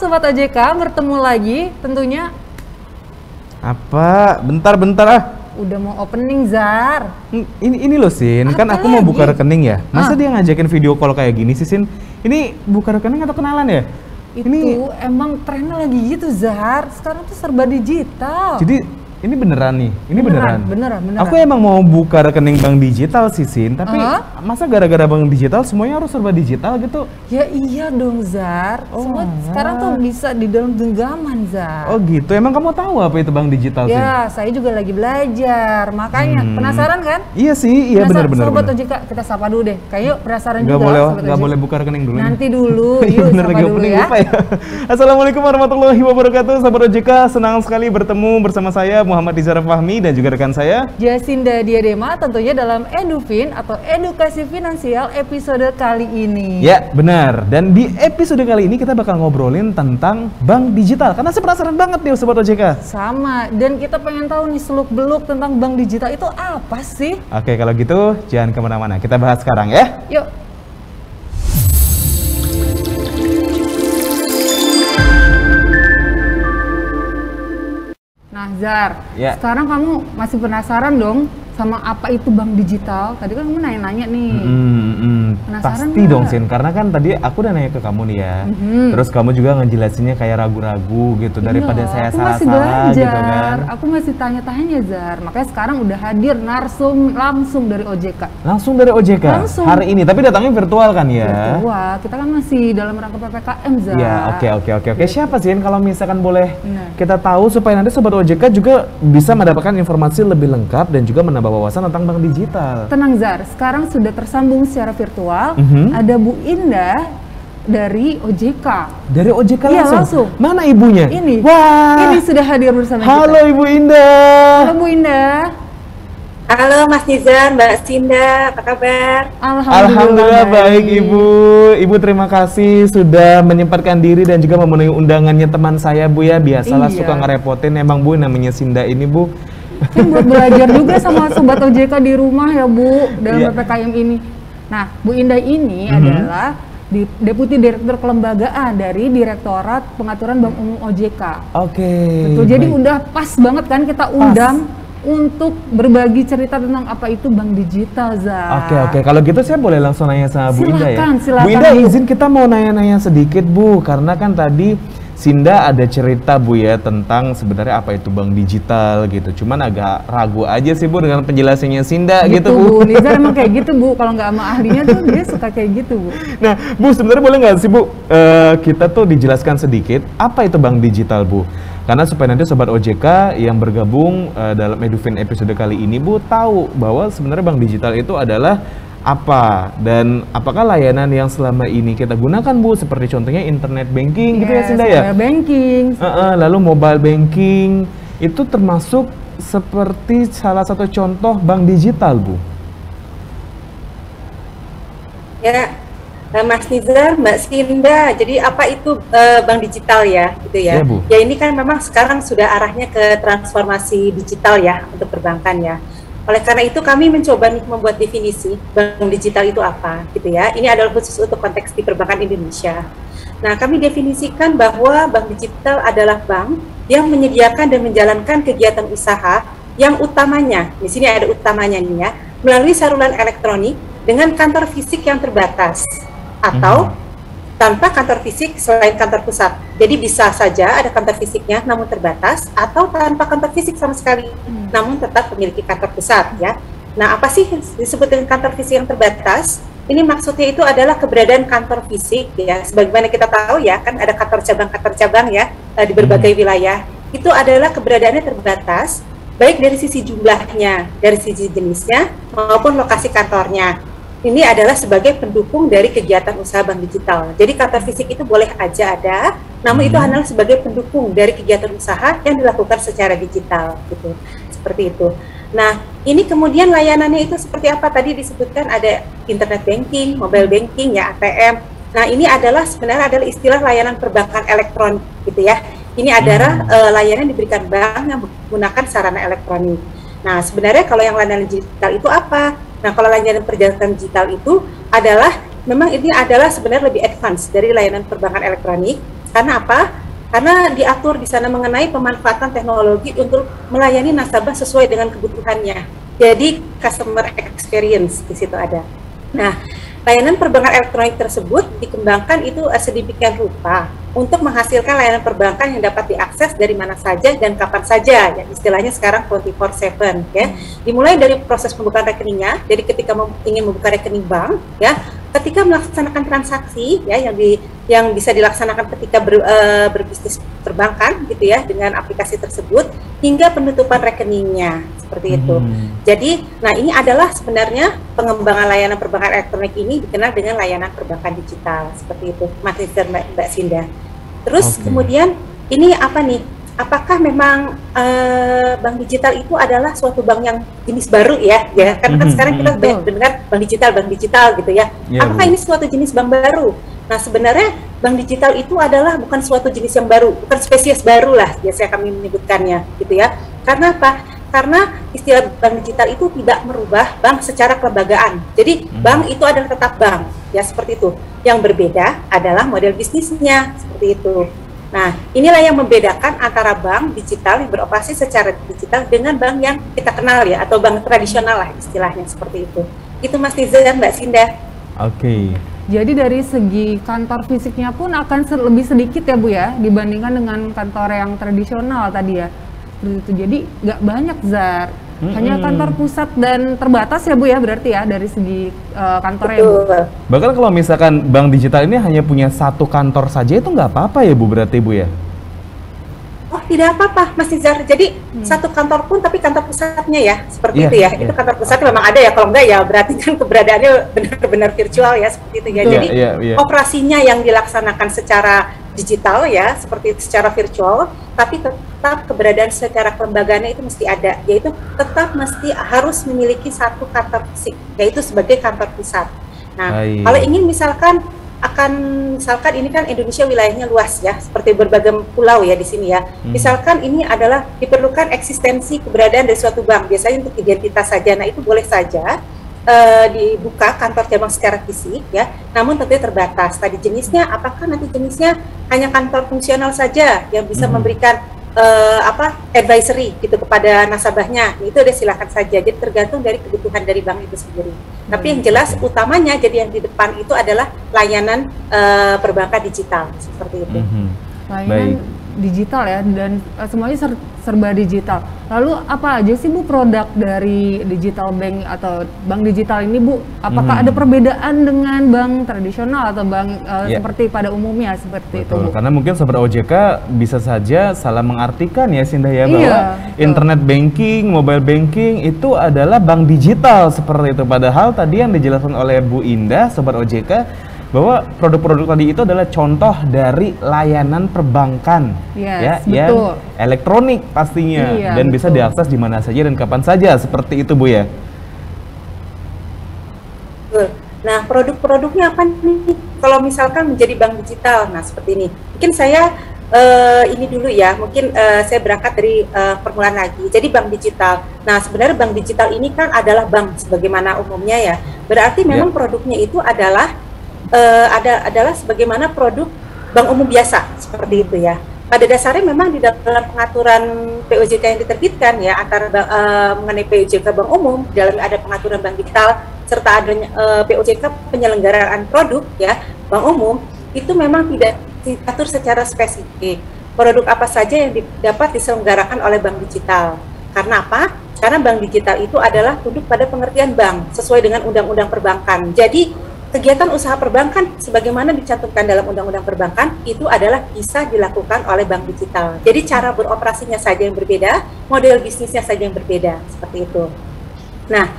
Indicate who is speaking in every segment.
Speaker 1: Sobat OJK, bertemu lagi tentunya.
Speaker 2: Apa? Bentar ah.
Speaker 1: Udah mau opening, Zar.
Speaker 2: Ini loh, Sin. Kan aku mau buka rekening ya. Masa dia ngajakin video call kayak gini sih, Sin? Ini buka rekening atau kenalan ya?
Speaker 1: Itu emang trennya lagi gitu, Zar. Sekarang tuh serba digital.
Speaker 2: Jadi ini beneran nih? Ini beneran?
Speaker 1: Beneran.
Speaker 2: Aku emang mau buka rekening bank digital sih, Sin. Tapi masa gara-gara bank digital semuanya harus serba digital gitu? Ya
Speaker 1: iya dong, Zar. Semua sekarang tuh bisa di dalam genggaman, Zar.
Speaker 2: Oh gitu? Emang kamu tahu apa itu bank digital, Sin?
Speaker 1: Ya, saya juga lagi belajar. Makanya, penasaran kan?
Speaker 2: Iya sih, iya bener.
Speaker 1: Sobat OJK, kita sapa dulu deh. Kayak penasaran juga.
Speaker 2: Nggak boleh buka rekening dulu.
Speaker 1: Nanti dulu, yuk
Speaker 2: bener,
Speaker 1: sapa dulu ya.
Speaker 2: Assalamualaikum warahmatullahi wabarakatuh. Sahabat OJK, senang sekali bertemu bersama saya Muhammad Izhar Fahmi dan juga rekan saya
Speaker 1: Jasinda Diadema, tentunya dalam EduFin atau Edukasi Finansial episode kali ini.
Speaker 2: Ya benar, dan di episode kali ini kita bakal ngobrolin tentang bank digital karena saya penasaran banget nih Sobat OJK.
Speaker 1: Sama, dan kita pengen tahu nih seluk-beluk tentang bank digital itu apa sih?
Speaker 2: Oke, kalau gitu jangan kemana-mana, kita bahas sekarang ya.
Speaker 1: Yuk. Nah, Zar, sekarang kamu masih penasaran dong sama apa itu bank digital? Tadi kan kamu nanya-nanya nih.
Speaker 2: Pasti dong, Sin, karena kan tadi aku udah nanya ke kamu nih ya. Terus kamu juga ngejelasinnya kayak ragu-ragu gitu, daripada saya salah-salah gitu kan.
Speaker 1: Aku masih tanya-tanya, Zar. Makanya sekarang udah hadir langsung dari OJK.
Speaker 2: Langsung dari OJK?
Speaker 1: Langsung.
Speaker 2: Hari ini, tapi datangnya virtual kan ya?
Speaker 1: Virtual, kita kan masih dalam rangka PPKM, Zar.
Speaker 2: Ya, oke. Siapa sih kalau misalkan boleh kita tahu supaya nanti Sobat OJK juga bisa mendapatkan informasi lebih lengkap dan juga menambah wawasan tentang bank digital.
Speaker 1: Tenang, Zar, sekarang sudah tersambung secara virtual. Ada Bu Indah dari OJK.
Speaker 2: Dari OJK
Speaker 1: langsung?
Speaker 2: Mana ibunya?
Speaker 1: Ini.
Speaker 2: Wah.
Speaker 1: Ini sudah hadir bersama kita.
Speaker 2: Halo Ibu Indah.
Speaker 1: Halo Bu Indah.
Speaker 3: Halo Mas Nizar, Mbak Sinda, apa kabar?
Speaker 2: Alhamdulillah baik Ibu. Ibu terima kasih sudah menyempatkan diri dan juga memenuhi undangannya teman saya Bu ya. Biasalah suka ngerepotin emang Bu, namanya Sinda ini Bu.
Speaker 1: Kan buat belajar juga sama Sobat OJK di rumah ya Bu, dalam PPKM ini. Nah, Bu Indah ini adalah Deputi Direktur Kelembagaan dari Direktorat Pengaturan Bank Umum OJK.
Speaker 2: Oke.
Speaker 1: Betul, jadi udah pas banget kan kita undang untuk berbagi cerita tentang apa itu bank digital, Zah.
Speaker 2: Oke. Kalau gitu saya boleh langsung nanya sama Bu Indah ya?
Speaker 1: Silakan.
Speaker 2: Bu Indah izin kita mau nanya-nanya sedikit Bu, karena kan tadi Sinda ada cerita Bu ya tentang sebenarnya apa itu bank digital gitu. Cuman agak ragu aja sih Bu dengan penjelasannya Sinda gitu Bu.
Speaker 1: Nizar emang kayak gitu Bu, kalau nggak sama ahlinya tuh dia suka kayak gitu Bu.
Speaker 2: Nah Bu, sebenarnya boleh nggak sih Bu kita tuh dijelaskan sedikit apa itu bank digital Bu? Karena supaya nanti Sobat OJK yang bergabung dalam EduFin episode kali ini Bu tahu bahwa sebenarnya bank digital itu adalah apa dan apakah layanan yang selama ini kita gunakan Bu, seperti contohnya internet banking gitu ya Sinda ya?
Speaker 1: Banking.
Speaker 2: Lalu mobile banking itu termasuk seperti salah satu contoh bank digital Bu.
Speaker 3: Ya, Mas Nizar, Mbak Sinda, jadi apa itu bank digital ya, gitu ya? Ya ini kan memang sekarang sudah arahnya ke transformasi digital ya untuk perbankan ya. Oleh karena itu kami mencoba membuat definisi bank digital itu apa, gitu ya. Ini adalah khusus untuk konteks di perbankan Indonesia. Nah, kami definisikan bahwa bank digital adalah bank yang menyediakan dan menjalankan kegiatan usaha yang utamanya, di sini ada utamanya nih ya, melalui saluran elektronik dengan kantor fisik yang terbatas atau tanpa kantor fisik selain kantor pusat. Jadi bisa saja ada kantor fisiknya namun terbatas, atau tanpa kantor fisik sama sekali namun tetap memiliki kantor pusat ya. Nah, apa sih disebut dengan kantor fisik yang terbatas? Ini maksudnya itu adalah keberadaan kantor fisik ya. Sebagaimana kita tahu ya, kan ada kantor cabang ya di berbagai wilayah. Itu adalah keberadaannya terbatas baik dari sisi jumlahnya, dari sisi jenisnya maupun lokasi kantornya. Ini adalah sebagai pendukung dari kegiatan usaha bank digital. Jadi kantor fisik itu boleh aja ada, namun itu adalah sebagai pendukung dari kegiatan usaha yang dilakukan secara digital, gitu. Seperti itu. Nah, ini kemudian layanannya itu seperti apa? Tadi disebutkan ada internet banking, mobile banking, ya ATM. Nah, ini adalah sebenarnya adalah istilah layanan perbankan elektronik, gitu ya. Ini adalah layanan diberikan bank yang menggunakan sarana elektronik. Nah, sebenarnya kalau yang layanan digital itu apa? Nah, kalau layanan perjalanan digital itu adalah, memang ini adalah sebenarnya lebih advance dari layanan perbankan elektronik, Karena apa? Karena diatur di sana mengenai pemanfaatan teknologi untuk melayani nasabah sesuai dengan kebutuhannya. Jadi customer experience di situ ada. Nah, layanan perbankan elektronik tersebut dikembangkan itu sedemikian rupa untuk menghasilkan layanan perbankan yang dapat diakses dari mana saja dan kapan saja, ya istilahnya sekarang 24/7 ya. Dimulai dari proses pembukaan rekeningnya, jadi ketika ingin membuka rekening bank ya, ketika melaksanakan transaksi ya yang bisa dilaksanakan ketika berbisnis perbankan gitu ya dengan aplikasi tersebut hingga penutupan rekeningnya seperti itu. Jadi, nah ini adalah sebenarnya pengembangan layanan perbankan elektronik ini dikenal dengan layanan perbankan digital seperti itu, Mbak Sinda. Terus kemudian ini apa nih? Apakah memang bank digital itu adalah suatu bank yang jenis baru ya? Karena kan sekarang kita dengar bank digital gitu ya. Apakah ini suatu jenis bank baru? Nah sebenarnya bank digital itu adalah bukan suatu jenis yang baru, bukan spesies baru lah biasanya kami menyebutkannya gitu ya. Karena apa? Karena istilah bank digital itu tidak merubah bank secara kelembagaan. Jadi bank itu adalah tetap bank ya seperti itu. Yang berbeda adalah model bisnisnya seperti itu. Nah, inilah yang membedakan antara bank digital yang beroperasi secara digital dengan bank yang kita kenal ya, atau bank tradisional lah istilahnya seperti itu. Itu Mas Nizar dan Mbak Sinda.
Speaker 2: Oke.
Speaker 1: Jadi dari segi kantor fisiknya pun akan lebih sedikit ya Bu ya, dibandingkan dengan kantor yang tradisional tadi ya. Itu jadi nggak banyak Zar. Hanya kantor pusat dan terbatas ya Bu ya, berarti ya dari segi kantornya Bu.
Speaker 2: Bahkan kalau misalkan bank digital ini hanya punya satu kantor saja itu nggak apa-apa ya Bu, berarti Bu ya?
Speaker 3: Oh tidak apa-apa Mas Nizar, jadi satu kantor pun tapi kantor pusatnya ya, seperti itu ya. Itu kantor pusatnya memang ada ya, kalau enggak ya berarti kan keberadaannya benar-benar virtual ya, seperti itu ya. Jadi operasinya yang dilaksanakan secara digital ya, seperti itu, secara virtual, tapi tetap keberadaan secara kelembagaannya itu mesti ada, yaitu tetap mesti harus memiliki satu kantor fisik, yaitu sebagai kantor pusat. Nah, kalau ingin misalkan ini kan Indonesia wilayahnya luas ya, seperti berbagai pulau ya di sini ya. Misalkan ini adalah diperlukan eksistensi keberadaan dari suatu bank, biasanya untuk identitas saja. Nah, itu boleh saja dibuka kantor cabang secara fisik ya, namun tentunya terbatas. Tadi jenisnya, apakah nanti jenisnya hanya kantor fungsional saja yang bisa memberikan advisory gitu kepada nasabahnya, itu udah silakan saja. Jadi tergantung dari kebutuhan dari bank itu sendiri. Tapi yang jelas utamanya, jadi yang di depan itu adalah layanan perbankan digital seperti itu.
Speaker 1: Layanan digital ya, dan semuanya serba digital. Lalu apa aja sih Bu produk dari digital bank atau bank digital ini Bu? Apakah ada perbedaan dengan bank tradisional atau bank seperti pada umumnya seperti itu Bu?
Speaker 2: Karena mungkin Sobat OJK bisa saja salah mengartikan ya Sinda ya, bahwa internet banking, mobile banking itu adalah bank digital seperti itu. Padahal tadi yang dijelaskan oleh Bu Indah, Sobat OJK, bahwa produk-produk tadi itu adalah contoh dari layanan perbankan ya, yang elektronik pastinya, dan bisa diakses di mana saja dan kapan saja, seperti itu Bu ya.
Speaker 3: Nah, produk-produknya apa nih kalau misalkan menjadi bank digital? Nah, seperti ini. Mungkin saya ini dulu ya, mungkin saya berangkat dari permulaan lagi. Jadi bank digital. Nah, sebenarnya bank digital ini kan adalah bank sebagaimana umumnya ya. Berarti memang produknya itu adalah sebagaimana produk bank umum biasa seperti itu ya. Pada dasarnya memang di dalam pengaturan POJK yang diterbitkan ya antara mengenai POJK bank umum, di dalam ada pengaturan bank digital serta adanya POJK penyelenggaraan produk ya bank umum, itu memang tidak diatur secara spesifik produk apa saja yang dapat diselenggarakan oleh bank digital. Karena apa? Karena bank digital itu adalah tunduk pada pengertian bank sesuai dengan undang-undang perbankan. Jadi kegiatan usaha perbankan sebagaimana dicantumkan dalam undang-undang perbankan itu adalah bisa dilakukan oleh bank digital. Jadi cara beroperasinya saja yang berbeda, model bisnisnya saja yang berbeda, seperti itu. Nah,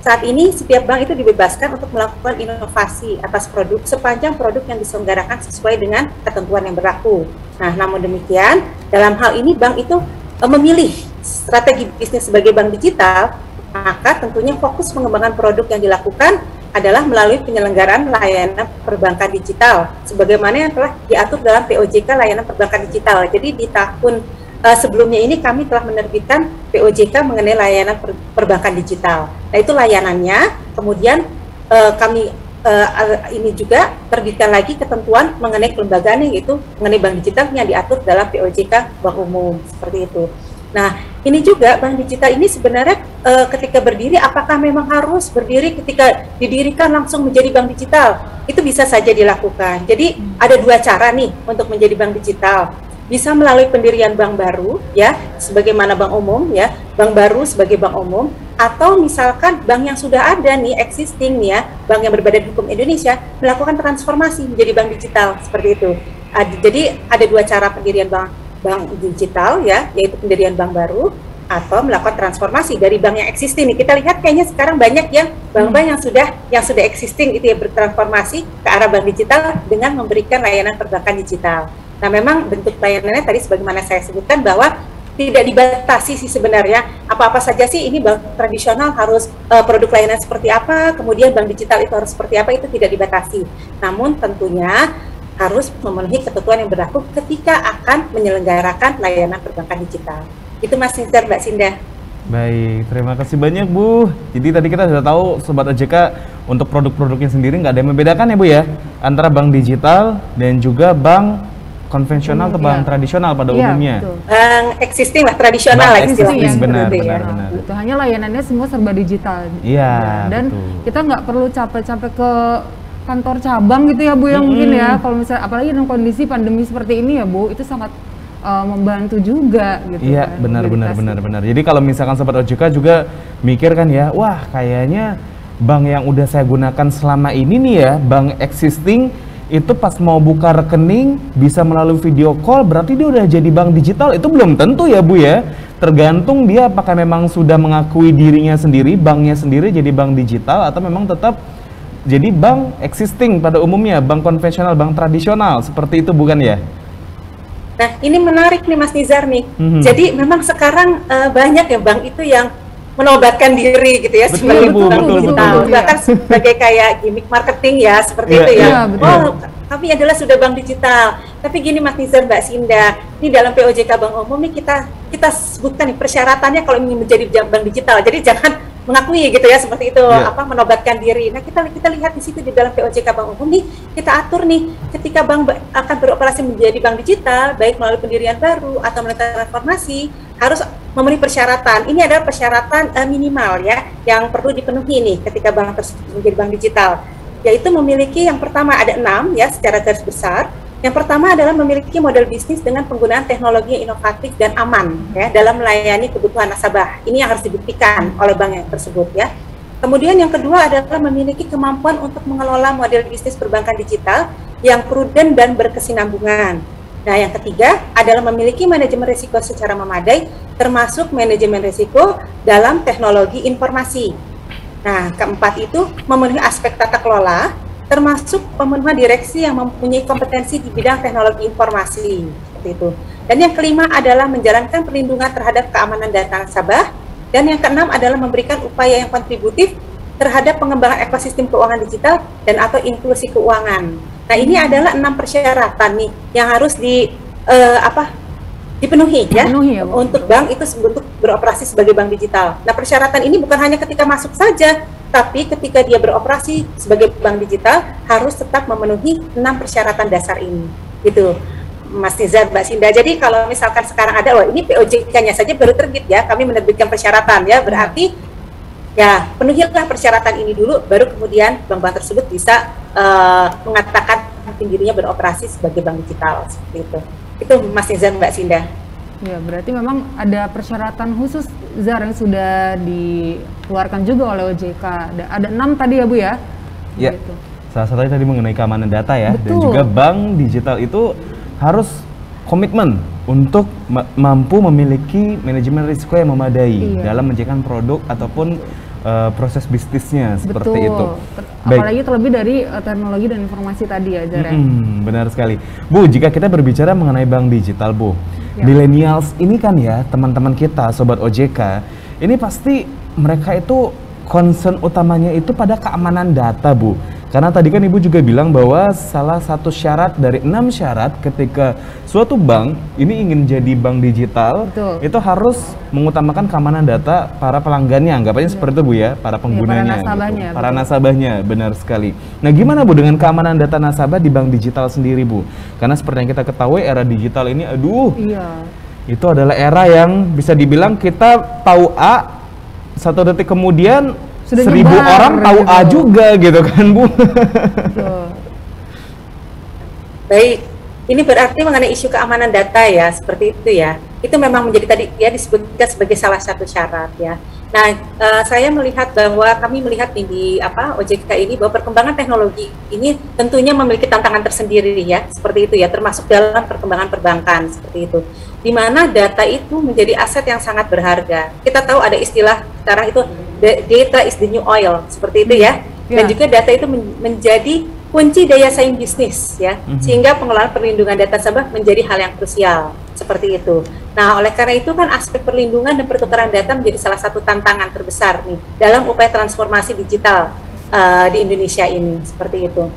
Speaker 3: saat ini setiap bank itu dibebaskan untuk melakukan inovasi atas produk sepanjang produk yang diselenggarakan sesuai dengan ketentuan yang berlaku. Nah, namun demikian, dalam hal ini bank itu memilih strategi bisnis sebagai bank digital, maka tentunya fokus pengembangan produk yang dilakukan adalah melalui penyelenggaraan layanan perbankan digital sebagaimana yang telah diatur dalam POJK layanan perbankan digital. Jadi di tahun sebelumnya ini kami telah menerbitkan POJK mengenai layanan perbankan digital. Nah, itu layanannya, kemudian kami ini juga terbitkan lagi ketentuan mengenai kelembagaan, yaitu mengenai bank digital yang diatur dalam POJK Bank Umum, seperti itu. Nah, ini juga bank digital ini sebenarnya ketika berdiri, apakah memang harus berdiri ketika didirikan langsung menjadi bank digital? Itu bisa saja dilakukan. Jadi ada dua cara nih untuk menjadi bank digital. Bisa melalui pendirian bank baru, ya, sebagaimana bank umum, ya, bank baru sebagai bank umum, atau misalkan bank yang sudah ada nih, existing nih ya, bank yang berbadan hukum Indonesia, melakukan transformasi menjadi bank digital, seperti itu. Jadi ada dua cara pendirian bank digital, ya, yaitu pendirian bank baru, atau melakukan transformasi dari bank yang existing. Kita lihat kayaknya sekarang banyak yang bank-bank yang sudah existing itu ya bertransformasi ke arah bank digital dengan memberikan layanan perbankan digital. Nah, memang bentuk layanannya tadi sebagaimana saya sebutkan bahwa tidak dibatasi sih sebenarnya, apa-apa saja sih ini bank tradisional harus produk layanan seperti apa, kemudian bank digital itu harus seperti apa, itu tidak dibatasi. Namun tentunya harus memenuhi ketentuan yang berlaku ketika akan menyelenggarakan layanan perbankan digital. Itu Mas Nizar, Mbak Sinda.
Speaker 2: Baik, terima kasih banyak Bu. Jadi tadi kita sudah tahu Sobat OJK untuk produk-produknya sendiri nggak ada yang membedakan ya Bu ya, antara bank digital dan juga bank konvensional atau bank tradisional pada umumnya.
Speaker 3: Bank existing lah, tradisional lah istilahnya.
Speaker 2: Benar.
Speaker 1: Itu hanya layanannya semua serba digital.
Speaker 2: Iya.
Speaker 1: Dan kita nggak perlu capek-capek ke kantor cabang gitu ya Bu, yang mungkin ya kalau misalnya apalagi dalam kondisi pandemi seperti ini ya Bu, itu sangat membantu juga gitu.
Speaker 2: Iya,
Speaker 1: kan,
Speaker 2: benar. Jadi kalau misalkan Sobat OJK juga mikir kan ya, wah kayaknya bank yang udah saya gunakan selama ini nih ya, bank existing itu pas mau buka rekening bisa melalui video call, berarti dia udah jadi bank digital. Itu belum tentu ya Bu ya, tergantung dia apakah memang sudah mengakui dirinya sendiri, banknya sendiri jadi bank digital, atau memang tetap jadi bank existing pada umumnya, bank konvensional, bank tradisional, seperti itu bukan ya?
Speaker 3: Nah, ini menarik nih Mas Nizar nih. Jadi memang sekarang banyak ya bank itu yang menobatkan diri gitu ya sebagai bank digital, bahkan sebagai kayak gimmick marketing ya, seperti itu ya. Oh, kami adalah sudah bank digital. Tapi gini Mas Nizar, Mbak Sinda, ini dalam POJK Bank Umum nih kita sebutkan nih persyaratannya kalau ingin menjadi bank digital. Jadi jangan mengakui gitu ya seperti itu, menobatkan diri. Nah, kita lihat di situ di dalam POJK Bank Umum nih, kita atur nih ketika bank akan beroperasi menjadi bank digital, baik melalui pendirian baru atau melalui transformasi, harus memenuhi persyaratan. Ini adalah persyaratan minimal ya yang perlu dipenuhi nih ketika bank tersebut menjadi bank digital, yaitu memiliki yang pertama ada 6 ya secara garis besar. Yang pertama adalah memiliki model bisnis dengan penggunaan teknologi yang inovatif dan aman ya dalam melayani kebutuhan nasabah. Ini yang harus dibuktikan oleh bank yang tersebut ya. Kemudian yang kedua adalah memiliki kemampuan untuk mengelola model bisnis perbankan digital yang prudent dan berkesinambungan. Nah, yang ketiga adalah memiliki manajemen risiko secara memadai, termasuk manajemen risiko dalam teknologi informasi. Nah, keempat itu memenuhi aspek tata kelola, termasuk pemenuhan direksi yang mempunyai kompetensi di bidang teknologi informasi, seperti itu. Dan yang kelima adalah menjalankan perlindungan terhadap keamanan data nasabah. Dan yang keenam adalah memberikan upaya yang kontributif terhadap pengembangan ekosistem keuangan digital dan atau inklusi keuangan. Nah, ini adalah 6 persyaratan nih yang harus dipenuhi ya untuk bank itu untuk beroperasi sebagai bank digital. Nah, persyaratan ini bukan hanya ketika masuk saja, tapi ketika dia beroperasi sebagai bank digital harus tetap memenuhi 6 persyaratan dasar ini. Gitu, Mas Nizar, Mbak Sinda. Jadi kalau misalkan sekarang ada, ini POJK-nya saja baru terbit ya, kami menerbitkan persyaratan ya, berarti ya penuhilah persyaratan ini dulu, baru kemudian bank-bank tersebut bisa mengatakan dirinya beroperasi sebagai bank digital, seperti itu. Itu Mas Nizar, Mbak Sinda.
Speaker 1: Ya, berarti memang ada persyaratan khusus Zar yang sudah dikeluarkan juga oleh OJK. Ada 6 tadi ya Bu ya?
Speaker 2: Ya, gitu. Salah satunya tadi mengenai keamanan data ya.
Speaker 1: Betul.
Speaker 2: Dan juga bank digital itu harus komitmen untuk mampu memiliki manajemen risiko yang memadai dalam menjalankan produk ataupun proses bisnisnya.
Speaker 1: Betul.
Speaker 2: Seperti itu.
Speaker 1: Apalagi terlebih dari teknologi dan informasi tadi ya Zar.
Speaker 2: Benar sekali. Bu, jika kita berbicara mengenai bank digital Bu, millennials ini kan ya teman-teman kita Sobat OJK, ini pasti mereka itu concern utamanya itu pada keamanan data Bu. Karena tadi kan Ibu juga bilang bahwa salah satu syarat dari 6 syarat ketika suatu bank ini ingin jadi bank digital,
Speaker 1: betul,
Speaker 2: itu harus mengutamakan keamanan data para pelanggannya, anggapannya seperti itu Bu ya, para penggunanya,
Speaker 1: para nasabahnya,
Speaker 2: gitu. Para nasabahnya, benar sekali. Nah gimana Bu dengan keamanan data nasabah di bank digital sendiri Bu? Karena seperti yang kita ketahui era digital ini, aduh, itu adalah era yang bisa dibilang kita tahu A, 1 detik kemudian sudah 1000 orang tahu gitu. A juga gitu kan Bu.
Speaker 3: Baik, ini berarti mengenai isu keamanan data ya, seperti itu ya. Itu memang menjadi tadi ya disebutkan sebagai salah satu syarat ya. Nah, saya melihat bahwa kami melihat di OJK ini bahwa perkembangan teknologi ini tentunya memiliki tantangan tersendiri ya, seperti itu ya, termasuk dalam perkembangan perbankan seperti itu. Di mana data itu menjadi aset yang sangat berharga. Kita tahu ada istilah sekarang itu data is the new oil, seperti itu ya. Dan juga data itu menjadi kunci daya saing bisnis ya, sehingga pengelolaan perlindungan data nasabah menjadi hal yang krusial seperti itu. Nah, oleh karena itu kan aspek perlindungan dan pertukaran data menjadi salah satu tantangan terbesar nih dalam upaya transformasi digital di Indonesia ini, seperti itu.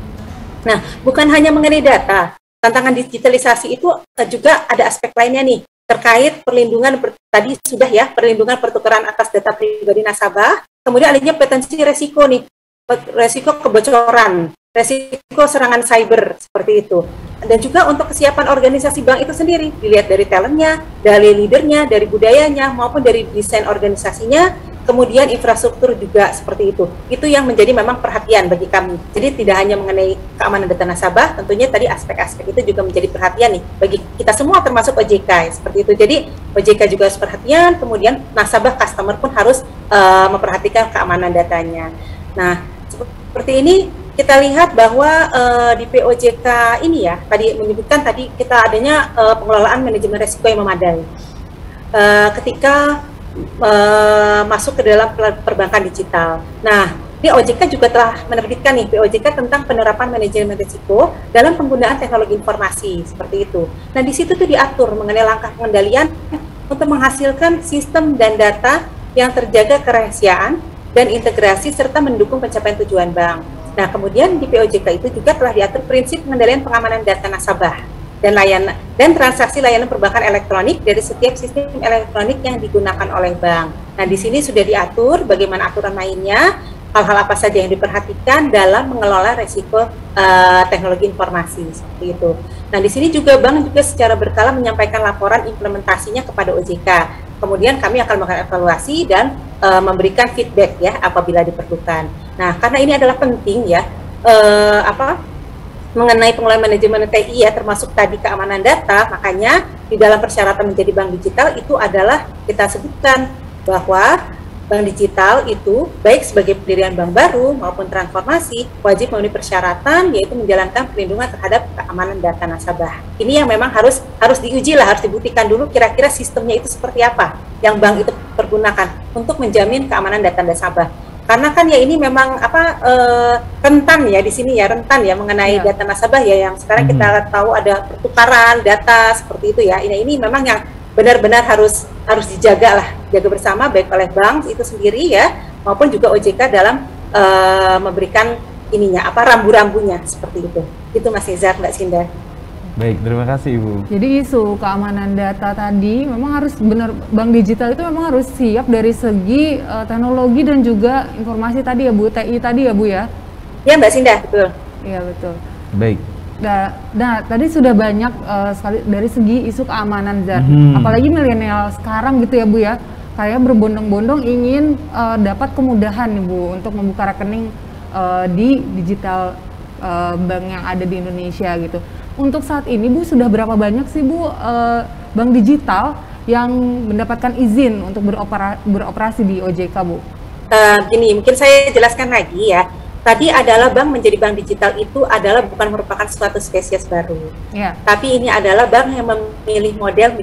Speaker 3: Nah, bukan hanya mengenai data, tantangan digitalisasi itu juga ada aspek lainnya nih terkait perlindungan tadi sudah ya, perlindungan pertukaran atas data pribadi nasabah, kemudian adanya potensi resiko nih, resiko kebocoran, resiko serangan cyber seperti itu. Dan juga untuk kesiapan organisasi bank itu sendiri, dilihat dari talentnya, dari leadernya, dari budayanya, maupun dari desain organisasinya, kemudian infrastruktur juga seperti itu. Itu yang menjadi memang perhatian bagi kami. Jadi tidak hanya mengenai keamanan data nasabah, tentunya tadi aspek-aspek itu juga menjadi perhatian nih bagi kita semua termasuk OJK seperti itu. Jadi OJK juga harus perhatian, kemudian nasabah customer pun harus memperhatikan keamanan datanya. Nah, seperti ini kita lihat bahwa di POJK ini ya, tadi menyebutkan tadi kita adanya pengelolaan manajemen risiko yang memadai. Ketika masuk ke dalam perbankan digital. Nah, ini OJK juga telah menerbitkan nih POJK tentang penerapan manajemen risiko dalam penggunaan teknologi informasi seperti itu. Nah, di situ tuh diatur mengenai langkah pengendalian untuk menghasilkan sistem dan data yang terjaga kerahasiaan dan integrasi serta mendukung pencapaian tujuan bank. Nah, kemudian di POJK itu juga telah diatur prinsip pengendalian pengamanan data nasabah dan transaksi layanan perbankan elektronik dari setiap sistem elektronik yang digunakan oleh bank. Nah, di sini sudah diatur bagaimana aturan mainnya, hal-hal apa saja yang diperhatikan dalam mengelola resiko teknologi informasi seperti itu. Nah, di sini juga bank juga secara berkala menyampaikan laporan implementasinya kepada OJK. Kemudian kami akan melakukan evaluasi dan memberikan feedback ya apabila diperlukan. Nah, karena ini adalah penting ya mengenai pengelolaan manajemen TI ya, termasuk tadi keamanan data, makanya di dalam persyaratan menjadi bank digital itu adalah kita sebutkan bahwa bank digital itu baik sebagai pendirian bank baru maupun transformasi wajib memenuhi persyaratan yaitu menjalankan perlindungan terhadap keamanan data nasabah. Ini yang memang harus diuji lah, harus dibuktikan dulu kira-kira sistemnya itu seperti apa yang bank itu pergunakan untuk menjamin keamanan data nasabah. Karena kan ya ini memang rentan ya di sini ya, rentan ya mengenai data nasabah ya, yang sekarang kita tahu ada pertukaran data seperti itu ya. Ini memang yang benar-benar harus dijaga lah, jaga bersama baik oleh bank itu sendiri ya maupun juga OJK dalam memberikan rambu-rambunya seperti itu. Itu Mas Nizar, Mbak Sinda.
Speaker 2: Baik, terima kasih Ibu.
Speaker 1: Jadi isu keamanan data tadi memang harus benar, bank digital itu memang harus siap dari segi teknologi dan juga informasi tadi ya Bu, TI tadi ya Bu ya?
Speaker 3: Ya Mbak Sinda, betul.
Speaker 1: Iya betul.
Speaker 2: Baik.
Speaker 1: Nah, tadi sudah banyak sekali dari segi isu keamanan Zar. Apalagi milenial sekarang gitu ya Bu ya, kayak berbondong-bondong ingin dapat kemudahan nih Bu untuk membuka rekening di digital bank yang ada di Indonesia gitu. Untuk saat ini Bu, sudah berapa banyak sih Bu bank digital yang mendapatkan izin untuk beroperasi di OJK Bu?
Speaker 3: Gini, mungkin saya jelaskan lagi ya. Tadi adalah bank menjadi bank digital itu adalah bukan merupakan suatu spesies baru. Tapi ini adalah bank yang memilih model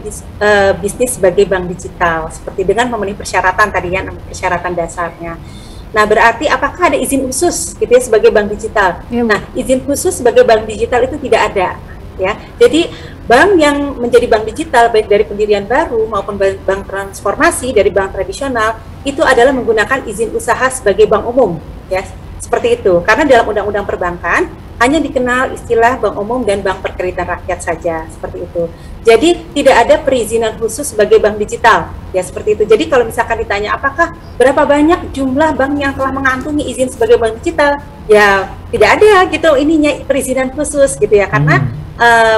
Speaker 3: bisnis sebagai bank digital, seperti dengan memenuhi persyaratan tadi ya, persyaratan dasarnya. Nah, berarti apakah ada izin khusus gitu ya sebagai bank digital? Nah, izin khusus sebagai bank digital itu tidak ada ya. Jadi bank yang menjadi bank digital baik dari pendirian baru maupun bank transformasi dari bank tradisional itu adalah menggunakan izin usaha sebagai bank umum ya. Seperti itu. Karena dalam undang-undang perbankan hanya dikenal istilah bank umum dan bank perkreditan rakyat saja, seperti itu. Jadi tidak ada perizinan khusus sebagai bank digital, ya seperti itu. Jadi kalau misalkan ditanya apakah berapa banyak jumlah bank yang telah mengantongi izin sebagai bank digital, ya tidak ada gitu ininya perizinan khusus gitu ya, karena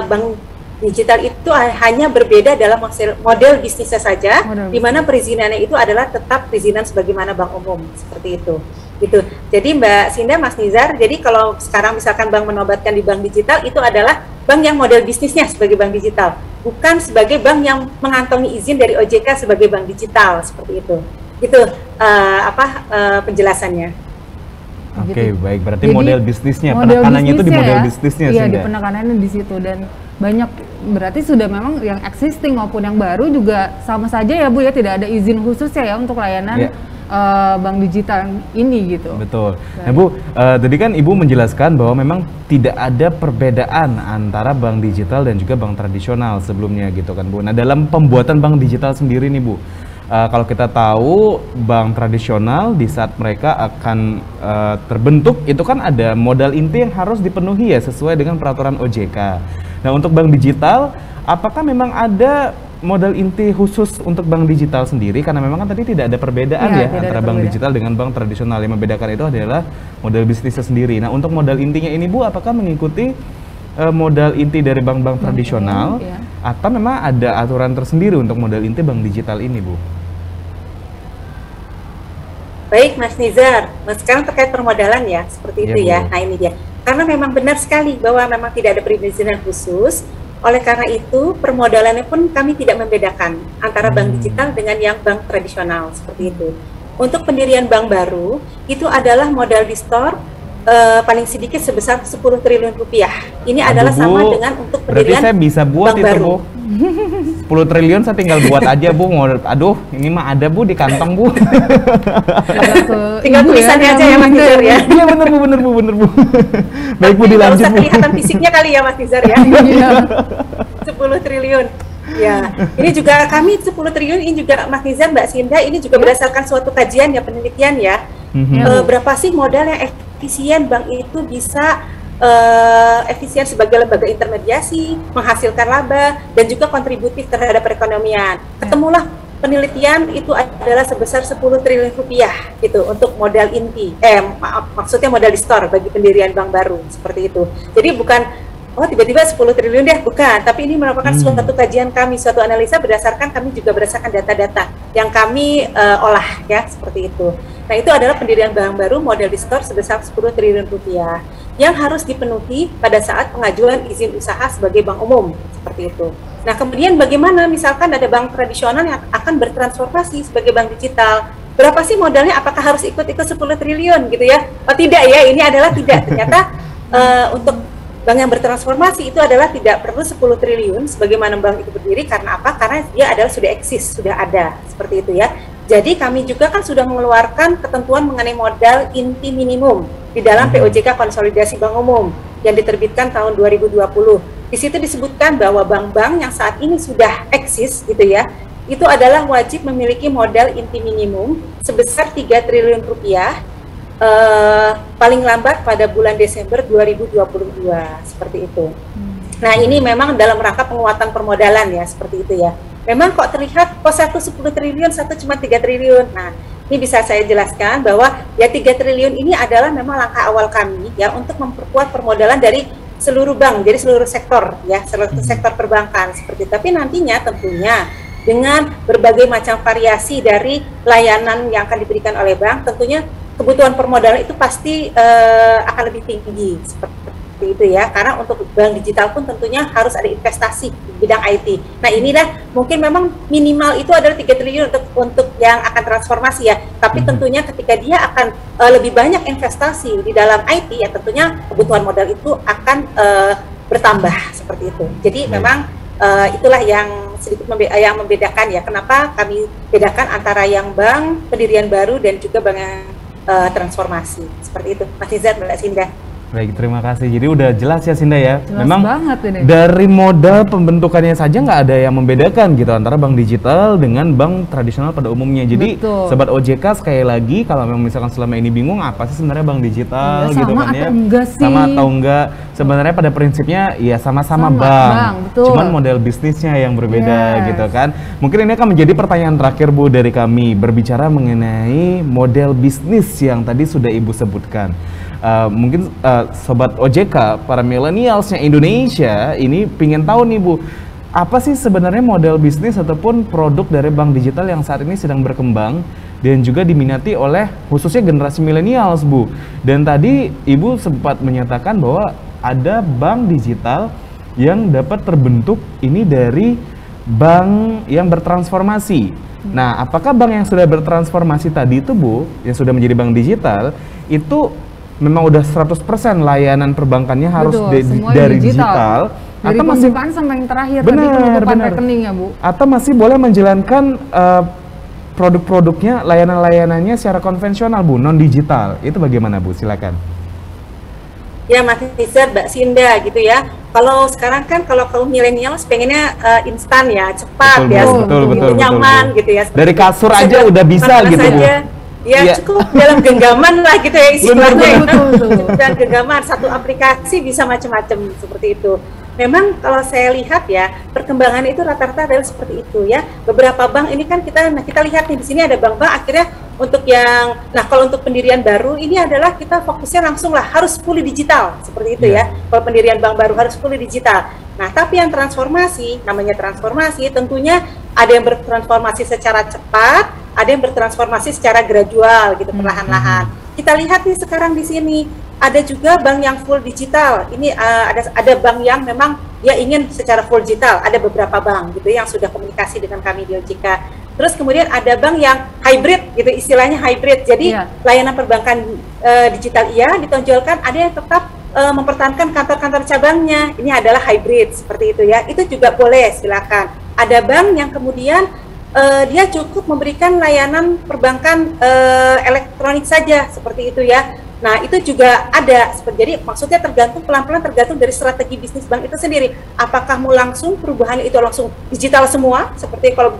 Speaker 3: bank digital itu hanya berbeda dalam model bisnisnya saja, di mana perizinannya itu adalah tetap perizinan sebagaimana bank umum, seperti itu. Gitu. Jadi Mbak Sinda, Mas Nizar, jadi kalau sekarang misalkan bank menobatkan di bank digital, itu adalah bank yang model bisnisnya sebagai bank digital, bukan sebagai bank yang mengantongi izin dari OJK sebagai bank digital, seperti itu. Itu penjelasannya.
Speaker 2: Oke, baik. Berarti jadi, model bisnisnya, penekanannya itu di model bisnisnya.
Speaker 1: Iya, di penekanannya di situ, dan banyak berarti sudah memang yang existing maupun yang baru juga sama saja ya Bu ya, tidak ada izin khusus ya untuk layanan bank digital ini gitu.
Speaker 2: Betul. Nah Bu, tadi kan Ibu menjelaskan bahwa memang tidak ada perbedaan antara bank digital dan juga bank tradisional sebelumnya gitu kan Bu. Nah dalam pembuatan bank digital sendiri nih Bu, kalau kita tahu bank tradisional di saat mereka akan terbentuk itu kan ada modal inti yang harus dipenuhi ya sesuai dengan peraturan OJK. Nah untuk bank digital, apakah memang ada modal inti khusus untuk bank digital sendiri? Karena memang kan tadi tidak ada perbedaan antara bank digital dengan bank tradisional. Yang membedakan itu adalah modal bisnisnya sendiri. Nah untuk modal intinya ini Bu, apakah mengikuti modal inti dari bank-bank tradisional atau memang ada aturan tersendiri untuk modal inti bank digital ini Bu?
Speaker 3: Baik Mas Nizar, sekarang terkait permodalan ya, seperti itu ya. Nah ini dia, karena memang benar sekali bahwa memang tidak ada perizinan khusus. Oleh karena itu, permodalannya pun kami tidak membedakan antara bank digital dengan yang bank tradisional, seperti itu. Untuk pendirian bank baru, itu adalah modal di store paling sedikit sebesar 10 triliun rupiah. Ini adalah sama dengan untuk pendirian
Speaker 2: saya bisa buat
Speaker 3: bank
Speaker 2: itu,
Speaker 3: baru.
Speaker 2: Bu. 10 triliun saya tinggal buat aja Bu. Aduh, ini mah ada Bu di kantong Bu.
Speaker 3: Tinggal tulisannya aja ya Mas Nizar ya.
Speaker 2: Iya bener Bu. Baik Bu, dilanjut Bu.
Speaker 3: Kelihatan fisiknya kali ya Mas Nizar ya. 10 triliun. Ya, ini juga kami 10 triliun ini juga Mas Nizar, Mbak Sinda, ini juga berdasarkan suatu kajian ya, penelitian ya. Berapa sih modal yang efisien bank itu bisa efisien sebagai lembaga intermediasi, menghasilkan laba, dan juga kontributif terhadap perekonomian. Ketemulah penelitian itu adalah sebesar 10 triliun rupiah gitu untuk modal inti, maksudnya modal di store bagi pendirian bank baru, seperti itu. Jadi bukan tiba-tiba 10 triliun deh, bukan, tapi ini merupakan suatu kajian kami, suatu analisa berdasarkan data-data yang kami olah ya, seperti itu. Nah itu adalah pendirian bank baru modal di store sebesar 10 triliun rupiah yang harus dipenuhi pada saat pengajuan izin usaha sebagai bank umum, seperti itu. Nah kemudian bagaimana misalkan ada bank tradisional yang akan bertransformasi sebagai bank digital, berapa sih modalnya, apakah harus ikut-ikut 10 triliun gitu ya? Oh tidak ya, ini adalah tidak, ternyata untuk bank yang bertransformasi itu adalah tidak perlu 10 triliun sebagaimana bank itu berdiri. Karena apa? Karena dia adalah sudah eksis, sudah ada, seperti itu ya. Jadi kami juga kan sudah mengeluarkan ketentuan mengenai modal inti minimum di dalam POJK Konsolidasi Bank Umum yang diterbitkan tahun 2020. Di situ disebutkan bahwa bank-bank yang saat ini sudah eksis gitu ya, itu adalah wajib memiliki modal inti minimum sebesar 3 triliun rupiah paling lambat pada bulan Desember 2022, seperti itu. Nah ini memang dalam rangka penguatan permodalan ya, seperti itu ya. Memang kok terlihat satu 10 triliun, satu cuma 3 triliun. Nah ini bisa saya jelaskan bahwa ya 3 triliun ini adalah memang langkah awal kami ya untuk memperkuat permodalan dari seluruh bank, jadi seluruh sektor ya, seluruh sektor perbankan seperti itu. Tapi nantinya tentunya dengan berbagai macam variasi dari layanan yang akan diberikan oleh bank, tentunya kebutuhan permodalan itu pasti akan lebih tinggi seperti itu ya, karena untuk bank digital pun tentunya harus ada investasi di bidang IT. Nah inilah mungkin memang minimal itu adalah 3 triliun untuk yang akan transformasi ya, tapi tentunya ketika dia akan lebih banyak investasi di dalam IT ya, tentunya kebutuhan modal itu akan bertambah seperti itu. Jadi memang itulah yang sedikit yang membedakan ya, kenapa kami bedakan antara yang bank pendirian baru dan juga bank yang transformasi, seperti itu Mas Nizar, Mbak Sinda.
Speaker 2: Baik, terima kasih. Jadi udah jelas ya Sinda ya.
Speaker 1: Jelas
Speaker 2: Memang
Speaker 1: banget ini.
Speaker 2: dari modal pembentukannya saja nggak ada yang membedakan gitu antara bank digital dengan bank tradisional pada umumnya. Jadi
Speaker 1: Betul.
Speaker 2: Sobat OJK sekali lagi kalau memang misalkan selama ini bingung apa sih sebenarnya bank digital
Speaker 1: Iya,
Speaker 2: gitu
Speaker 1: sama
Speaker 2: kan ya.
Speaker 1: atau enggak sih?
Speaker 2: Sama atau enggak. Sebenarnya pada prinsipnya ya sama-sama
Speaker 1: Sama,
Speaker 2: bank.
Speaker 1: betul.
Speaker 2: Cuman model bisnisnya yang berbeda
Speaker 1: Yes.
Speaker 2: gitu kan. Mungkin ini akan menjadi pertanyaan terakhir Bu dari kami berbicara mengenai model bisnis yang tadi sudah Ibu sebutkan. Mungkin Sobat OJK, para millennialsnya Indonesia ini pingin tahu nih Bu, apa sih sebenarnya model bisnis ataupun produk dari bank digital yang saat ini sedang berkembang dan juga diminati oleh khususnya generasi millennials Bu. Dan tadi Ibu sempat menyatakan bahwa ada bank digital yang dapat terbentuk ini dari bank yang bertransformasi. Nah, apakah bank yang sudah bertransformasi tadi itu Bu, yang sudah menjadi bank digital, itu memang udah 100% layanan perbankannya harus
Speaker 1: Betul,
Speaker 2: dari digital
Speaker 1: dari
Speaker 2: atau masih
Speaker 1: pembukaan sampai yang terakhir
Speaker 2: benar,
Speaker 1: tadi penutupan
Speaker 2: benar.
Speaker 1: rekening ya Bu?
Speaker 2: Atau masih boleh menjalankan produk-produknya, layanan-layanannya secara konvensional Bu, non digital. Itu bagaimana Bu? Silakan.
Speaker 3: Ya Mas Nizar, Mbak Sinda gitu ya. Kalau sekarang kan kalau kaum milenial pengennya instan ya, cepat
Speaker 2: Betul,
Speaker 3: ya,
Speaker 2: Bu, betul,
Speaker 3: nyaman
Speaker 2: Bu.
Speaker 3: gitu ya.
Speaker 2: Dari kasur aja udah bisa gitu Bu.
Speaker 3: Ya
Speaker 2: Iya.
Speaker 3: cukup dalam genggaman lah gitu ya istilahnya.
Speaker 1: Betul.
Speaker 3: Dan genggaman satu aplikasi bisa macam-macam seperti itu. Memang kalau saya lihat ya perkembangan itu rata-rata adalah seperti itu ya. Beberapa bank ini kan kita lihat nih di sini ada bank-bank akhirnya untuk yang kalau untuk pendirian baru ini adalah kita fokusnya langsung lah harus fully digital seperti itu ya. Kalau pendirian bank baru harus fully digital. Nah, tapi yang transformasi, namanya transformasi tentunya ada yang bertransformasi secara cepat, ada yang bertransformasi secara gradual gitu perlahan-lahan. Kita lihat nih sekarang di sini ada juga bank yang full digital. Ini ada bank yang memang dia ingin secara full digital. Ada beberapa bank gitu yang sudah komunikasi dengan kami di OJK. Terus kemudian ada bank yang hybrid gitu, istilahnya hybrid. Jadi layanan perbankan digital ditonjolkan, ada yang tetap mempertahankan kantor-kantor cabangnya. Ini adalah hybrid seperti itu ya. Itu juga boleh, silakan. Ada bank yang kemudian dia cukup memberikan layanan perbankan elektronik saja seperti itu ya. Nah, itu juga ada. Jadi maksudnya tergantung pelan-pelan tergantung dari strategi bisnis bank itu sendiri. Apakah mau langsung perubahannya itu langsung digital semua seperti kalau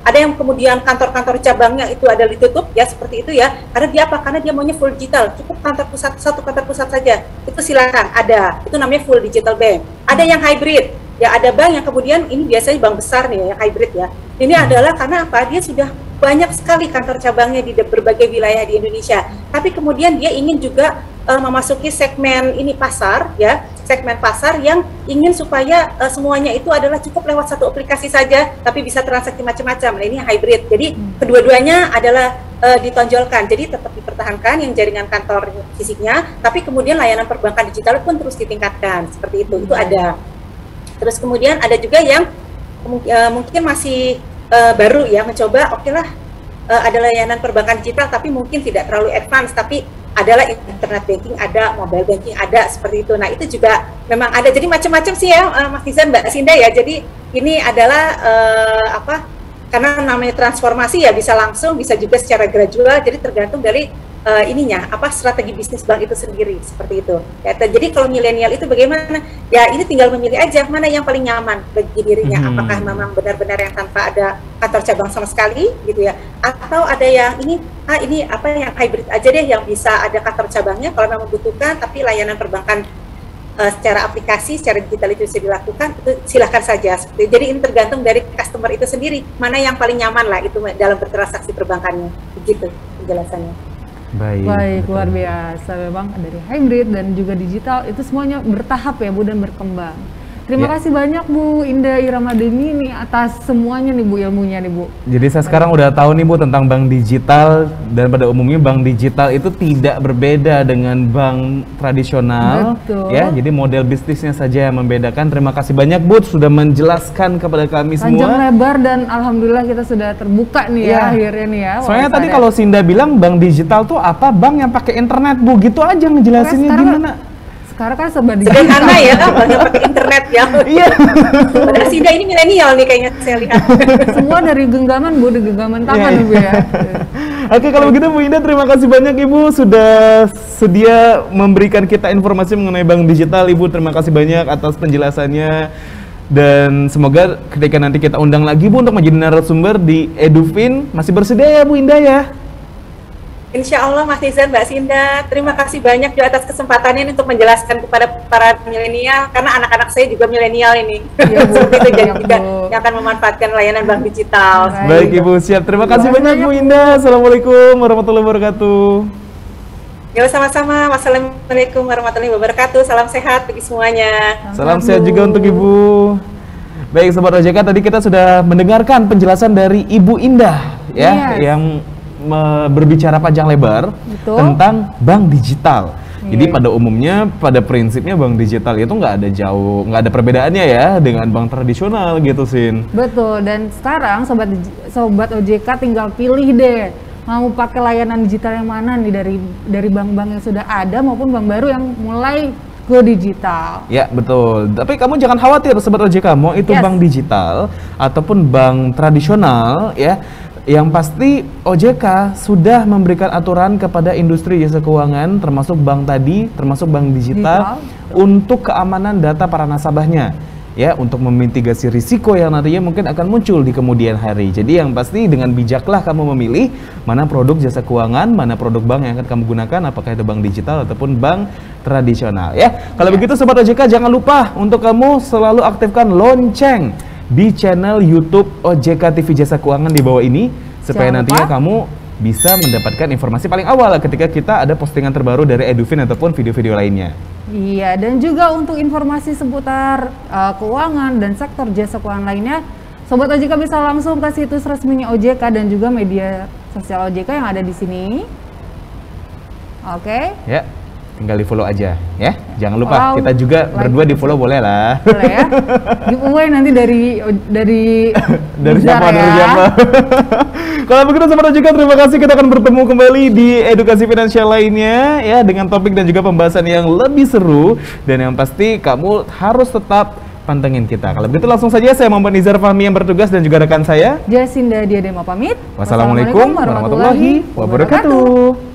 Speaker 3: ada yang kemudian kantor-kantor cabangnya itu ada ditutup ya seperti itu ya. Karena dia apa? Karena dia maunya full digital. Cukup kantor pusat satu kantor pusat saja. Itu silakan ada. Itu namanya full digital bank. Ada yang hybrid. Ya ada bank yang kemudian ini biasanya bank besar nih yang hybrid ya. Ini adalah karena apa? Dia sudah banyak sekali kantor cabangnya di berbagai wilayah di Indonesia. Tapi kemudian dia ingin juga memasuki segmen ini pasar ya, segmen pasar yang ingin supaya semuanya itu adalah cukup lewat satu aplikasi saja, tapi bisa transaksi macam-macam. Nah, ini hybrid. Jadi kedua-duanya adalah ditonjolkan. Jadi tetap dipertahankan yang jaringan kantor fisiknya, tapi kemudian layanan perbankan digital pun terus ditingkatkan. Seperti itu. Itu ada. Terus kemudian ada juga yang mungkin masih baru ya mencoba, oke lah ada layanan perbankan digital tapi mungkin tidak terlalu advance, tapi adalah internet banking ada, mobile banking ada seperti itu. Nah itu juga memang ada, jadi macam-macam sih ya Mas Nizar, Mbak Sinda ya. Jadi ini adalah karena namanya transformasi ya bisa langsung, bisa juga secara gradual, jadi tergantung dari strategi bisnis bank itu sendiri seperti itu. Ya, jadi kalau milenial itu bagaimana? Ya ini tinggal memilih aja mana yang paling nyaman bagi dirinya. Apakah memang benar-benar yang tanpa ada kantor cabang sama sekali gitu ya? Atau ada yang ini yang hybrid aja deh yang bisa ada kantor cabangnya kalau memang membutuhkan, tapi layanan perbankan secara aplikasi, secara digital itu bisa dilakukan, itu silahkan saja. Jadi ini tergantung dari customer itu sendiri, mana yang paling nyaman lah itu dalam bertransaksi perbankannya. Begitu penjelasannya.
Speaker 1: Baik, luar biasa. Memang dari hybrid dan juga digital itu semuanya bertahap ya Bu dan berkembang. Terima kasih banyak Bu Indah Iramadeni nih atas semuanya nih Bu, ilmunya nih Bu.
Speaker 2: Jadi saya sekarang udah tahu nih Bu tentang bank digital, dan pada umumnya bank digital itu tidak berbeda dengan bank tradisional.
Speaker 1: Betul.
Speaker 2: Ya, jadi model bisnisnya saja yang membedakan. Terima kasih banyak Bu sudah menjelaskan kepada kami semua.
Speaker 1: Panjang lebar dan alhamdulillah kita sudah terbuka nih ya akhirnya nih ya.
Speaker 2: Soalnya tadi kalau Sinda bilang bank digital tuh apa? Bank yang pakai internet Bu, gitu aja ngejelasinnya gimana?
Speaker 1: Sekarang kan serba digital.
Speaker 3: Sederhana ya, banyak pakai internet ya.
Speaker 2: Iya.
Speaker 3: Padahal Sinda ini milenial nih kayaknya saya lihat.
Speaker 1: Semua dari genggaman Bu, dari genggaman tangan Bu ya.
Speaker 2: Oke, kalau begitu Bu Indah, terima kasih banyak Ibu sudah sedia memberikan kita informasi mengenai bank digital. Ibu, terima kasih banyak atas penjelasannya. Dan semoga ketika nanti kita undang lagi Bu untuk menjadi narasumber di Edufin, masih bersedia ya Bu Indah ya?
Speaker 3: Insya Allah Mas Nizar, Mbak Sinda, terima kasih banyak juga atas kesempatannya ini untuk menjelaskan kepada para milenial, karena anak-anak saya juga milenial ini.
Speaker 1: Ya,
Speaker 3: seperti itu, jadi juga yang akan memanfaatkan layanan bank digital.
Speaker 2: Baik Ibu, siap. Terima kasih banyak Bu Indah. Assalamualaikum warahmatullahi wabarakatuh.
Speaker 3: Ya, sama-sama. Wassalamualaikum warahmatullahi wabarakatuh. Salam sehat bagi semuanya.
Speaker 2: Salam sehat juga untuk Ibu. Baik Sobat OJK, tadi kita sudah mendengarkan penjelasan dari Ibu Indah ya, yang berbicara panjang lebar tentang bank digital. Jadi pada umumnya, pada prinsipnya bank digital itu nggak ada perbedaannya ya dengan bank tradisional gitu, Sin.
Speaker 1: Betul. Dan sekarang sobat OJK tinggal pilih deh mau pakai layanan digital yang mana nih dari bank-bank yang sudah ada maupun bank baru yang mulai go digital. Ya, betul. Tapi kamu jangan khawatir Sobat OJK, mau itu bank digital ataupun bank tradisional ya. Yang pasti OJK sudah memberikan aturan kepada industri jasa keuangan termasuk bank tadi, termasuk bank digital untuk keamanan data para nasabahnya. Ya, untuk memitigasi risiko yang nantinya mungkin akan muncul di kemudian hari. Jadi yang pasti dengan bijaklah kamu memilih mana produk jasa keuangan, mana produk bank yang akan kamu gunakan, apakah itu bank digital ataupun bank tradisional ya. Kalau begitu Sobat OJK, jangan lupa untuk kamu selalu aktifkan lonceng di channel YouTube OJK TV Jasa Keuangan di bawah ini supaya nantinya kamu bisa mendapatkan informasi paling awal ketika kita ada postingan terbaru dari Edufin ataupun video-video lainnya. Iya, dan juga untuk informasi seputar keuangan dan sektor jasa keuangan lainnya, Sobat OJK bisa langsung ke situs resminya OJK dan juga media sosial OJK yang ada di sini. Oke. Ya. Tinggal di follow aja ya, jangan lupa kita juga berdua di follow boleh lah. Boleh ya. Giveaway nanti dari siapa ya. Kalau begitu Sobat OJK, terima kasih, kita akan bertemu kembali di edukasi finansial lainnya ya dengan topik dan juga pembahasan yang lebih seru, dan yang pasti kamu harus tetap pantengin kita. Kalau begitu langsung saja saya Muhammad Nizar Fahmi yang bertugas dan juga rekan saya Jasinda Diadema pamit.
Speaker 2: Wassalamualaikum warahmatullahi wabarakatuh.